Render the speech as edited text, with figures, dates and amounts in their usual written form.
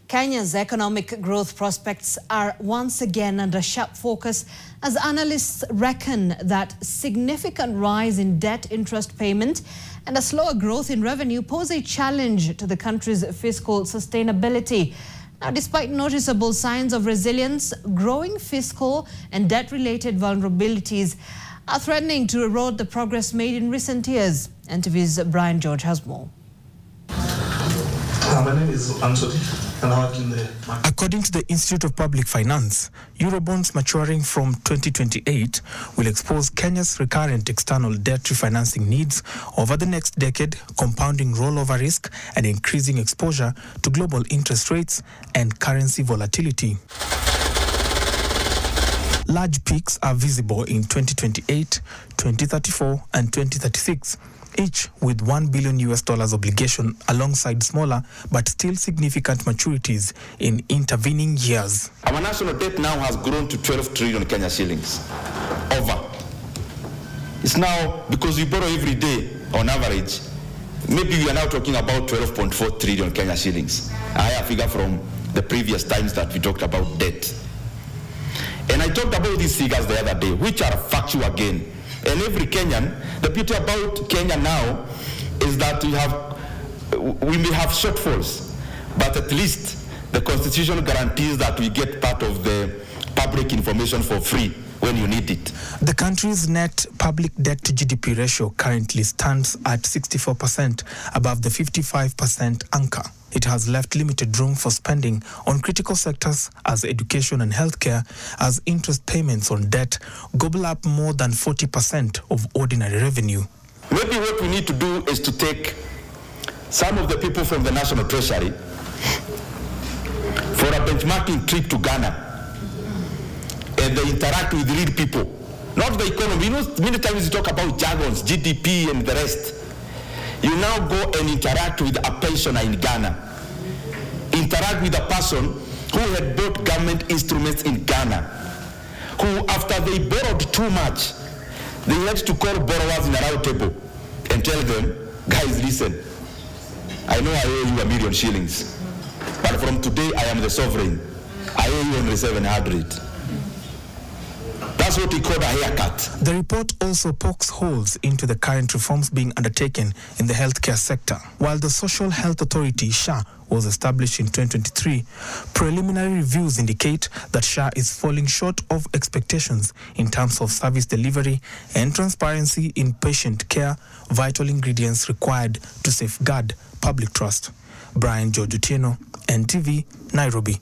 Kenya's economic growth prospects are once again under sharp focus as analysts reckon that significant rise in debt interest payment and a slower growth in revenue pose a challenge to the country's fiscal sustainability. Now, despite noticeable signs of resilience, growing fiscal and debt-related vulnerabilities are threatening to erode the progress made in recent years. NTV's Brian George has more. My name is Anthony, and I work in the market. According to the Institute of Public Finance, Eurobonds maturing from 2028 will expose Kenya's recurrent external debt refinancing needs over the next decade, compounding rollover risk and increasing exposure to global interest rates and currency volatility. Large peaks are visible in 2028, 2034, and 2036. Each with $1 billion obligation alongside smaller but still significant maturities in intervening years. Our national debt now has grown to 12 trillion Kenya shillings. Over. It's now, because we borrow every day on average, maybe we are now talking about 12.4 trillion Kenya shillings. A higher figure from the previous times that we talked about debt. And I talked about these figures the other day, which are factual again. And every Kenyan, the beauty about Kenya now is that we may have shortfalls, but at least the Constitution guarantees that we get part of the public information for free when you need it. The country's net public debt to GDP ratio currently stands at 64%, above the 55% anchor. It has left limited room for spending on critical sectors as education and healthcare, as interest payments on debt gobble up more than 40% of ordinary revenue. Maybe what we need to do is to take some of the people from the National Treasury for a benchmarking trip to Ghana, and they interact with real people, not the economy. You know, many times you talk about jargons, GDP and the rest. You now go and interact with a pensioner in Ghana. Interact with a person who had bought government instruments in Ghana, who, after they borrowed too much, they had to call borrowers in a round table and tell them, guys, listen, I know I owe you $1 million shillings, but from today I am the sovereign. I owe you only 700. That's what we call a haircut. The report also pokes holes into the current reforms being undertaken in the healthcare sector. While the Social Health Authority, SHA, was established in 2023, preliminary reviews indicate that SHA is falling short of expectations in terms of service delivery and transparency in patient care, vital ingredients required to safeguard public trust. Brian George, NTV, Nairobi.